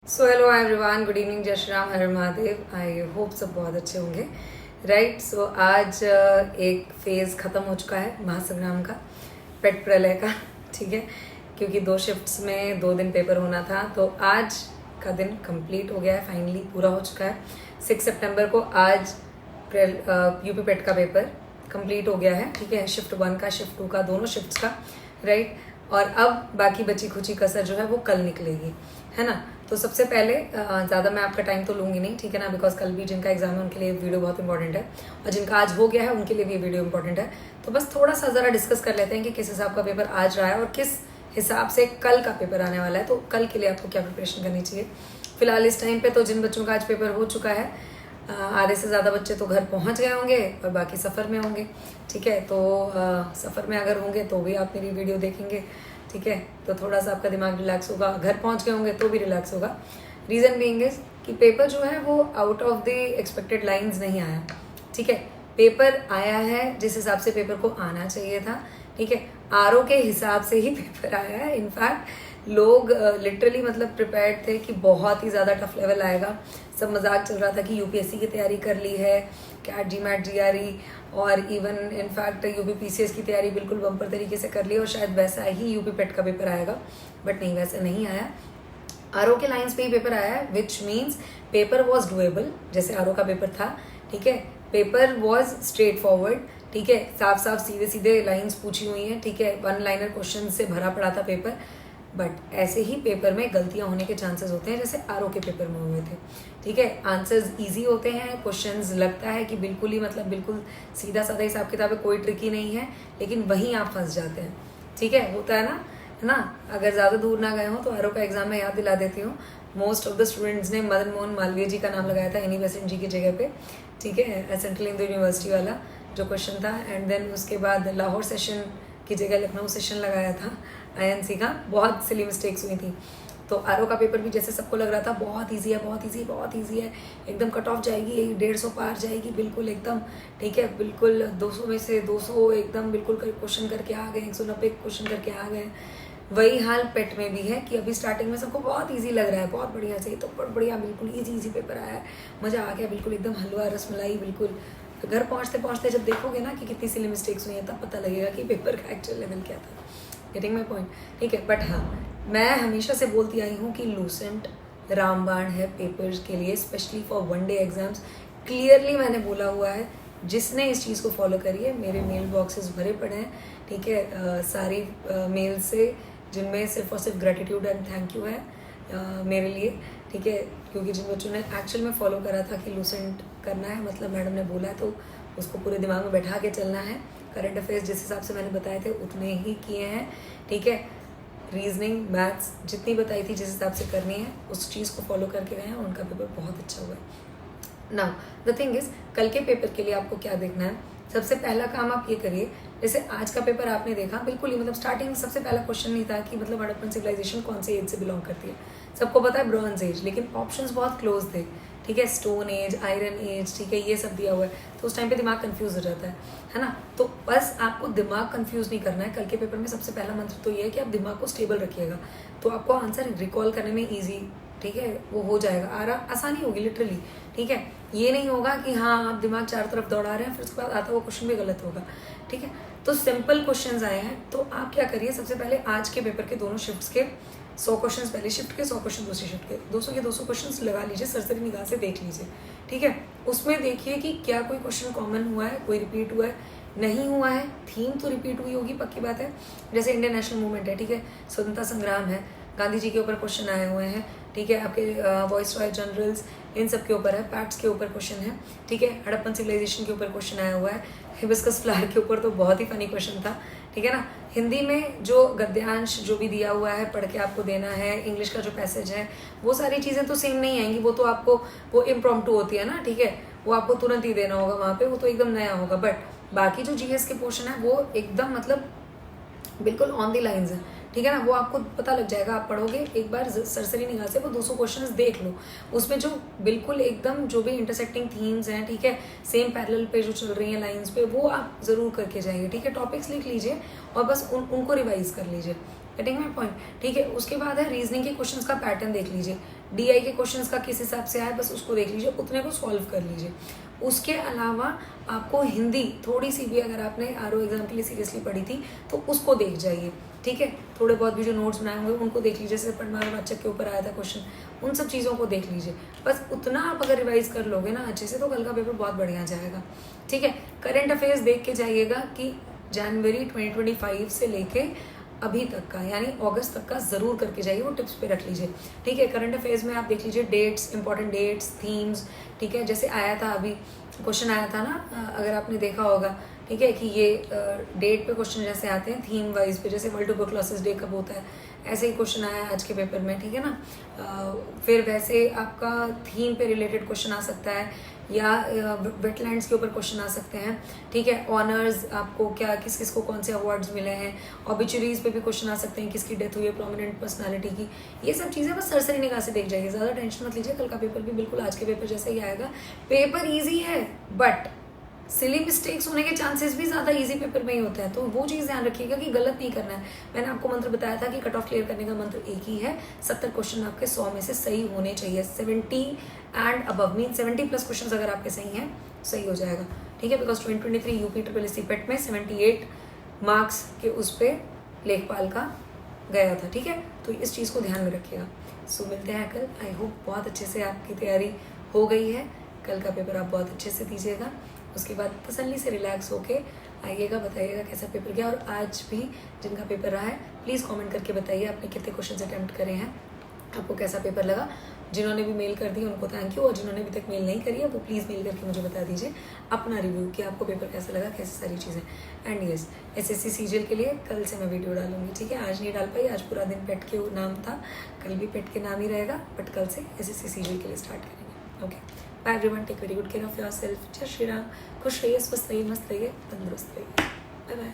So hello everyone, good evening, जय श्री राम, हर Mahadev. I hope सब बहुत अच्छे होंगे। राइट, सो आज एक फेज़ ख़त्म हो चुका है महासंग्राम का, पेट प्रलय का। ठीक है, क्योंकि 2 शिफ्ट्स में 2 दिन पेपर होना था, तो आज का दिन कंप्लीट हो गया है, फाइनली पूरा हो चुका है। 6 सितंबर को आज यूपी पेट का पेपर कंप्लीट हो गया है। ठीक है, शिफ्ट 1 का, शिफ्ट 2 का, दोनों शिफ्ट्स का। राइट, और अब बाकी बची खुची कसर जो है वो कल निकलेगी, है ना। तो सबसे पहले ज़्यादा मैं आपका टाइम तो लूँगी नहीं, ठीक है ना, बिकॉज कल भी जिनका एग्जाम है उनके लिए वीडियो बहुत इंपॉर्टेंट है, और जिनका आज हो गया है उनके लिए भी वीडियो इंपॉर्टेंट है। तो बस थोड़ा सा ज़रा डिस्कस कर लेते हैं कि किस हिसाब का पेपर आज रहा है और किस हिसाब से कल का पेपर आने वाला है। तो कल के लिए आपको क्या प्रिपरेशन करनी चाहिए। फिलहाल इस टाइम पे तो जिन बच्चों का आज पेपर हो चुका है, आधे से ज़्यादा बच्चे तो घर पहुंच गए होंगे और बाकी सफ़र में होंगे। ठीक है, तो सफ़र में अगर होंगे तो भी आप मेरी वीडियो देखेंगे। ठीक है, तो थोड़ा सा आपका दिमाग रिलैक्स होगा। घर पहुंच गए होंगे तो भी रिलैक्स होगा। रीज़न बीइंग इज कि पेपर जो है वो out of the expected lines नहीं आया। ठीक है, पेपर आया है जिस हिसाब से पेपर को आना चाहिए था। ठीक है, आरओ के हिसाब से ही पेपर आया है। इनफैक्ट लोग लिटरली मतलब प्रिपेयर्ड थे कि बहुत ही ज़्यादा टफ लेवल आएगा। सब मजाक चल रहा था कि यूपीएससी की तैयारी कर ली है, कैट जीमैट जीआरई, और इवन इनफैक्ट यूपी पीसीएस की तैयारी बिल्कुल बम्पर तरीके से कर ली, और शायद वैसा ही यूपी पेट का पेपर आएगा। बट नहीं, वैसा नहीं आया। आरओ के लाइंस पे ही पेपर आया है, which means paper was doable, जैसे आरओ का पेपर था। ठीक है, पेपर वॉज स्ट्रेट फॉरवर्ड। ठीक है, साफ साफ सीधे सीधे लाइंस पूछी हुई हैं। ठीक है, 1 लाइनर क्वेश्चन से भरा पड़ा था पेपर। बट ऐसे ही पेपर में गलतियां होने के चांसेस होते हैं, जैसे आरओ के पेपर में हुए थे। ठीक है, आंसर्स इजी होते हैं, क्वेश्चंस लगता है कि बिल्कुल ही मतलब बिल्कुल सीधा साधा हिसाब किताब है, कोई ट्रिकी नहीं है, लेकिन वहीं आप फंस जाते हैं। ठीक है, होता है ना। अगर ज़्यादा दूर ना गए हो तो आरओ का एग्जाम में याद दिला देती हूँ। मोस्ट ऑफ द स्टूडेंट्स ने मदन मोहन मालवीय जी का नाम लगाया था एनी बेसेंट जी की जगह पे। ठीक है, सेंट्रल हिंदू यूनिवर्सिटी वाला जो क्वेश्चन था। एंड देन उसके बाद लाहौर सेशन की जगह लखनऊ सेशन लगाया था आईएनसी का। बहुत सिली मिस्टेक्स हुई थी। तो आरओ का पेपर भी जैसे सबको लग रहा था बहुत इजी है, बहुत इजी, बहुत इजी है, एकदम कट ऑफ जाएगी, 150 पार जाएगी बिल्कुल एकदम। ठीक है, बिल्कुल 200 में से 200 एकदम बिल्कुल क्वेश्चन करके आ गए, 190 क्वेश्चन करके आ गए। वही हाल पेट में भी है कि अभी स्टार्टिंग में सबको बहुत इजी लग रहा है, बहुत बढ़िया से, तो बहुत बढ़िया, बिल्कुल इजी पेपर आया है, मज़ा आ गया, बिल्कुल एकदम हलवा रसमलाई बिल्कुल। तो घर पहुँचते पहुँचते जब देखोगे ना कि कितनी सिली मिस्टेक्स हुई हैं, तब पता लगेगा कि पेपर का एक्चुअल लेवल क्या था। Getting my point. ठीक है, बट हाँ, मैं हमेशा से बोलती आई हूँ कि लूसेंट रामबाण है पेपर्स के लिए, specially for 1 day exams. Clearly मैंने बोला हुआ है, जिसने इस चीज़ को फॉलो करी है, मेरे मेल बॉक्सेस भरे पड़े हैं। ठीक है, सारी मेल से, जिनमें सिर्फ और सिर्फ ग्रेटिट्यूड एंड थैंक यू है मेरे लिए। ठीक है, क्योंकि जिन बच्चों ने एक्चुअल में फॉलो करा था कि लूसेंट करना है, मतलब मैडम ने बोला है तो उसको पूरे दिमाग में बैठा के चलना है। करंट अफेयर्स जिस हिसाब से मैंने बताए थे उतने ही किए हैं। ठीक है, रीजनिंग मैथ्स जितनी बताई थी जिस हिसाब से करनी है उस चीज़ को फॉलो करके गए हैं, उनका पेपर बहुत अच्छा हुआ है। नाउ द थिंग इज, कल के पेपर के लिए आपको क्या देखना है। सबसे पहला काम आप ये करिए, जैसे आज का पेपर आपने देखा, बिल्कुल ही मतलब स्टार्टिंग में सबसे पहला क्वेश्चन नहीं था कि मतलब हड़प्पन सिविलाइजेशन कौन से एज से बिलोंग करती है। सबको पता है ब्रॉन्ज एज, लेकिन ऑप्शंस बहुत क्लोज थे। ठीक है, स्टोन एज, आयरन एज, ठीक है, ये सब दिया हुआ है, तो उस टाइम पे दिमाग कंफ्यूज हो जाता है ना। तो बस आपको दिमाग कंफ्यूज नहीं करना है। कल के पेपर में सबसे पहला मंत्र तो ये है कि आप दिमाग को स्टेबल रखिएगा, तो आपको आंसर रिकॉल करने में ईजी, ठीक है, वो हो जाएगा, आसानी होगी लिटरली। ठीक है, ये नहीं होगा कि हाँ आप दिमाग चारों तरफ दौड़ा रहे हैं फिर उसके बाद आता हुआ क्वेश्चन भी गलत होगा। ठीक है, तो सिंपल क्वेश्चंस आए हैं, तो आप क्या करिए, सबसे पहले आज के पेपर के दोनों शिफ्ट्स के 100 क्वेश्चन पहले शिफ्ट के, 100 क्वेश्चन दूसरी शिफ्ट के, 200 के 200 क्वेश्चन लगा लीजिए, सरसरी निगाह से देख लीजिए। ठीक है, उसमें देखिए कि क्या कोई क्वेश्चन कॉमन हुआ है, कोई रिपीट हुआ है, नहीं हुआ है, थीम तो रिपीट हुई होगी पक्की बात है। जैसे इंडियन नेशनल मूवमेंट है, ठीक है, स्वतंत्रता संग्राम है, गांधी जी के ऊपर क्वेश्चन आए हुए हैं। ठीक है, आपके वॉइस रॉय जनरल्स, इन सब के ऊपर है, पैक्ट्स के ऊपर क्वेश्चन है। ठीक है, हड़प्पन सिविलाइजेशन के ऊपर क्वेश्चन आया हुआ है, हिबिस्कस फ्लावर के ऊपर तो बहुत ही फनी क्वेश्चन था। ठीक है ना, हिंदी में जो गद्यांश जो भी दिया हुआ है पढ़ के आपको देना है, इंग्लिश का जो पैसेज है, वो सारी चीज़ें तो सेम नहीं आएंगी, वो तो आपको, वो इम्प्रॉम्प्टू होती है ना। ठीक है, वो आपको तुरंत ही देना होगा वहाँ पे, वो तो एकदम नया होगा। बट बाकी जो जीएस के पोर्शन है वो एकदम मतलब बिल्कुल ऑन दी लाइन्स है। ठीक है ना, वो आपको पता लग जाएगा, आप पढ़ोगे एक बार सरसरी निगाह से वो 200 क्वेश्चंस देख लो, उसमें जो बिल्कुल एकदम जो भी इंटरसेक्टिंग थीम्स हैं, ठीक है, सेम पैरेलल पे जो चल रही हैं लाइंस पे, वो आप ज़रूर करके जाइए। ठीक है, टॉपिक्स लिख लीजिए और बस उनको रिवाइज कर लीजिए। Getting my point. ठीक है, उसके बाद है रीजनिंग के क्वेश्चंस का पैटर्न देख लीजिए। DI के क्वेश्चंस का किस हिसाब से आया बस उसको देख लीजिए, उतने को सॉल्व कर लीजिए। उसके अलावा आपको हिंदी थोड़ी सी भी, अगर आपने RO एग्जाम के लिए सीरियसली पढ़ी थी तो उसको देख जाइए, ठीक है। थोड़े बहुत भी जो नोट्स बनाए होंगे उनको देख लीजिए, जैसे पटवार वाचक के ऊपर आया था क्वेश्चन, उन सब चीज़ों को देख लीजिए। बस उतना आप अगर रिवाइज कर लोगे ना अच्छे से तो कल का पेपर बहुत बढ़िया जाएगा, ठीक है। करंट अफेयर्स देख के जाइएगा कि जनवरी 2025 से लेके अभी तक का, यानी अगस्त तक का ज़रूर करके जाइए, वो टिप्स पे रख लीजिए, ठीक है। करंट अफेयर्स में आप देख लीजिए डेट्स, इंपॉर्टेंट डेट्स, थीम्स, ठीक है। जैसे आया था अभी क्वेश्चन आया था ना, अगर आपने देखा होगा, ठीक है, कि ये डेट पे क्वेश्चन जैसे आते हैं थीम वाइज पे, जैसे वर्ल्ड ट्यूबरक्लोसिस डे कब होता है, ऐसे ही क्वेश्चन आया आज के पेपर में, ठीक है ना। फिर वैसे आपका थीम पे रिलेटेड क्वेश्चन आ सकता है, या वेटलैंड्स के ऊपर क्वेश्चन आ सकते हैं, ठीक है। ऑनर्स आपको क्या, किस किस को कौन से अवार्ड्स मिले हैं, ऑबिचुरीज पे भी क्वेश्चन आ सकते हैं, किसकी डेथ हुई है प्रोमिनेंट पर्सनालिटी की, ये सब चीज़ें बस सरसरी निगाह से देख जाइए, ज़्यादा टेंशन मत लीजिए। कल का पेपर भी बिल्कुल आज के पेपर जैसा ही आएगा। पेपर ईजी है बट सिली मिस्टेक्स होने के चांसेस भी ज़्यादा इजी पेपर में ही होता है, तो वो चीज़ ध्यान रखिएगा कि गलत नहीं करना है। मैंने आपको मंत्र बताया था कि कट ऑफ क्लियर करने का मंत्र एक ही है, 70 क्वेश्चन आपके 100 में से सही होने चाहिए, 70 एंड अबव, मीन 70+ क्वेश्चन अगर आपके सही हैं सही हो जाएगा, ठीक है। बिकॉज 2023 यूपी SSC पेट में 78 मार्क्स के उस पर लेखपाल का गया था, ठीक है। तो इस चीज़ को ध्यान में रखिएगा। सो मिलते हैं कल। आई होप बहुत अच्छे से आपकी तैयारी हो गई है, कल का पेपर आप बहुत अच्छे से दीजिएगा, उसके बाद तसल्ली से रिलैक्स होके आइएगा, बताइएगा कैसा पेपर गया। और आज भी जिनका पेपर रहा है प्लीज़ कमेंट करके बताइए आपने कितने क्वेश्चन अटैम्प्ट करे हैं, आपको कैसा पेपर लगा। जिन्होंने भी मेल कर दी उनको थैंक यू, और जिन्होंने अभी तक मेल नहीं करी है वो प्लीज़ मेल करके मुझे बता दीजिए अपना रिव्यू कि आपको पेपर कैसा लगा, कैसी सारी चीज़ें। एंड यस, SSC CGL के लिए कल से मैं वीडियो डालूंगी, ठीक है। आज नहीं डाल पाई, आज पूरा दिन पेट के नाम था, कल भी पेट के नाम ही रहेगा, बट कल से SSC CGL के लिए स्टार्ट करेंगे। Okay, bye everyone, take very good care of yourself. जय श्री राम, खुश रहिए, स्वस्थ रहिए, मस्त रहिए, तंदुरुस्त रहिए। Bye bye.